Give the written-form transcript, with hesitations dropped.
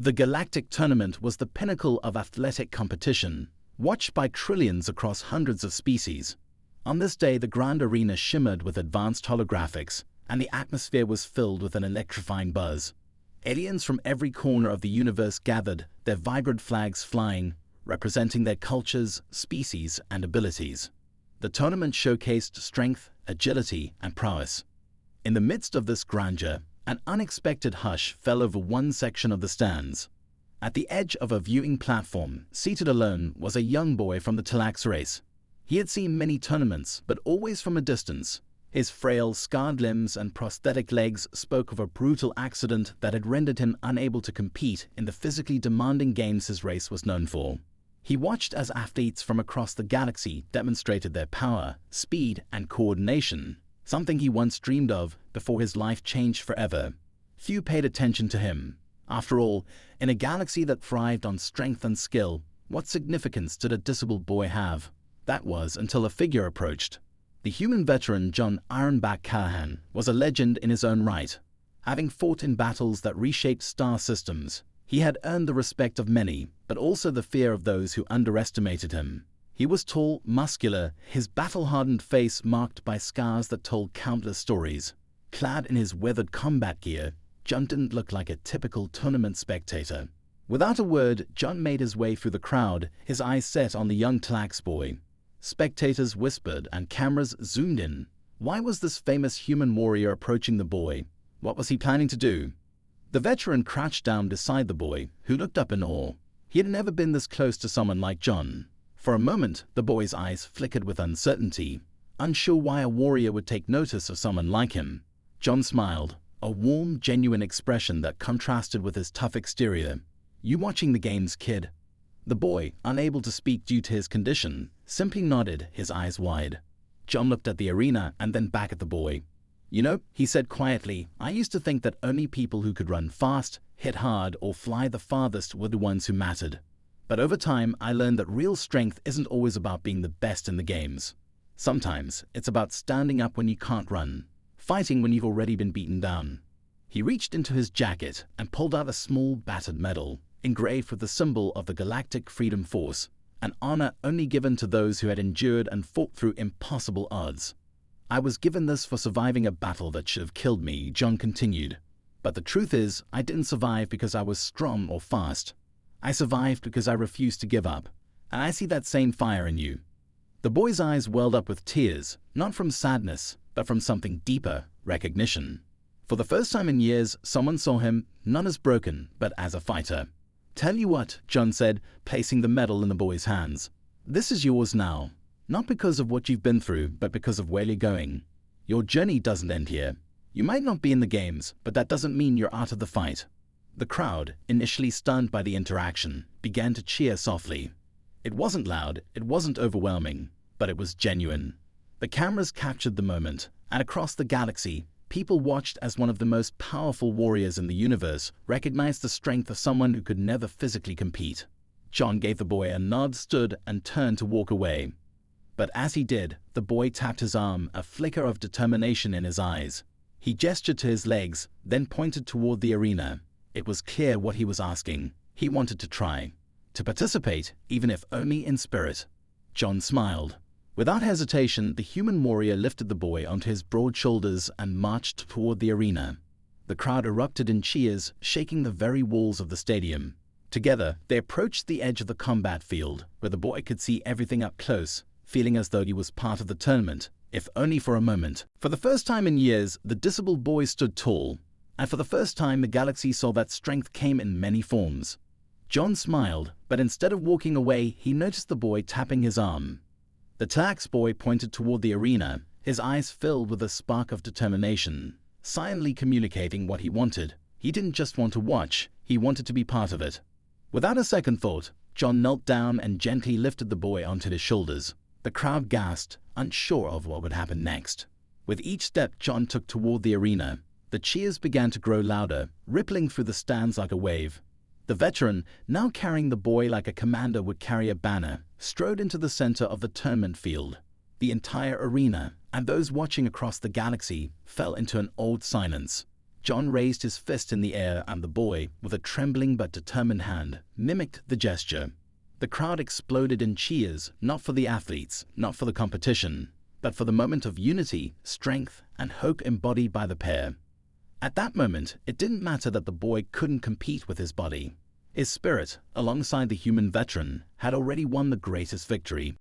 The Galactic tournament was the pinnacle of athletic competition, watched by trillions across hundreds of species. On this day, the grand arena shimmered with advanced holographics, and the atmosphere was filled with an electrifying buzz. Aliens from every corner of the universe gathered, their vibrant flags flying, representing their cultures, species, and abilities. The tournament showcased strength, agility, and prowess. In the midst of this grandeur, an unexpected hush fell over one section of the stands. At the edge of a viewing platform, seated alone, was a young boy from the Talax race. He had seen many tournaments, but always from a distance. His frail, scarred limbs and prosthetic legs spoke of a brutal accident that had rendered him unable to compete in the physically demanding games his race was known for. He watched as athletes from across the galaxy demonstrated their power, speed, and coordination, something he once dreamed of before his life changed forever. Few paid attention to him. After all, in a galaxy that thrived on strength and skill, what significance did a disabled boy have? That was until a figure approached. The human veteran John Ironback Callahan was a legend in his own right. Having fought in battles that reshaped star systems, he had earned the respect of many, but also the fear of those who underestimated him. He was tall, muscular, his battle-hardened face marked by scars that told countless stories. Clad in his weathered combat gear, John didn't look like a typical tournament spectator. Without a word, John made his way through the crowd, his eyes set on the young Talax boy. Spectators whispered and cameras zoomed in. Why was this famous human warrior approaching the boy? What was he planning to do? The veteran crouched down beside the boy, who looked up in awe. He had never been this close to someone like John. For a moment, the boy's eyes flickered with uncertainty, unsure why a warrior would take notice of someone like him. John smiled, a warm, genuine expression that contrasted with his tough exterior. "You watching the games, kid?" The boy, unable to speak due to his condition, simply nodded, his eyes wide. John looked at the arena and then back at the boy. "You know," he said quietly, "I used to think that only people who could run fast, hit hard, or fly the farthest were the ones who mattered. But over time, I learned that real strength isn't always about being the best in the games. Sometimes, it's about standing up when you can't run, fighting when you've already been beaten down." He reached into his jacket and pulled out a small, battered medal, engraved with the symbol of the Galactic Freedom Force, an honor only given to those who had endured and fought through impossible odds. "I was given this for surviving a battle that should have killed me," John continued. "But the truth is, I didn't survive because I was strong or fast. I survived because I refused to give up, and I see that same fire in you." The boy's eyes welled up with tears, not from sadness, but from something deeper, recognition. For the first time in years, someone saw him, not as broken, but as a fighter. "Tell you what," John said, placing the medal in the boy's hands. "This is yours now, not because of what you've been through, but because of where you're going. Your journey doesn't end here. You might not be in the games, but that doesn't mean you're out of the fight." The crowd, initially stunned by the interaction, began to cheer softly. It wasn't loud, it wasn't overwhelming, but it was genuine. The cameras captured the moment, and across the galaxy, people watched as one of the most powerful warriors in the universe recognized the strength of someone who could never physically compete. John gave the boy a nod, stood, and turned to walk away. But as he did, the boy tapped his arm, a flicker of determination in his eyes. He gestured to his legs, then pointed toward the arena. It was clear what he was asking. He wanted to try, to participate, even if only in spirit. John smiled. Without hesitation, the human warrior lifted the boy onto his broad shoulders and marched toward the arena. The crowd erupted in cheers, shaking the very walls of the stadium. Together, they approached the edge of the combat field, where the boy could see everything up close, feeling as though he was part of the tournament, if only for a moment. For the first time in years, the disabled boy stood tall, and for the first time the galaxy saw that strength came in many forms. John smiled, but instead of walking away, he noticed the boy tapping his arm. The Talax boy pointed toward the arena, his eyes filled with a spark of determination, silently communicating what he wanted. He didn't just want to watch, he wanted to be part of it. Without a second thought, John knelt down and gently lifted the boy onto his shoulders. The crowd gasped, unsure of what would happen next. With each step John took toward the arena, the cheers began to grow louder, rippling through the stands like a wave. The veteran, now carrying the boy like a commander would carry a banner, strode into the center of the tournament field. The entire arena, and those watching across the galaxy, fell into an awed silence. John raised his fist in the air and the boy, with a trembling but determined hand, mimicked the gesture. The crowd exploded in cheers, not for the athletes, not for the competition, but for the moment of unity, strength, and hope embodied by the pair. At that moment, it didn't matter that the boy couldn't compete with his body. His spirit, alongside the human veteran, had already won the greatest victory.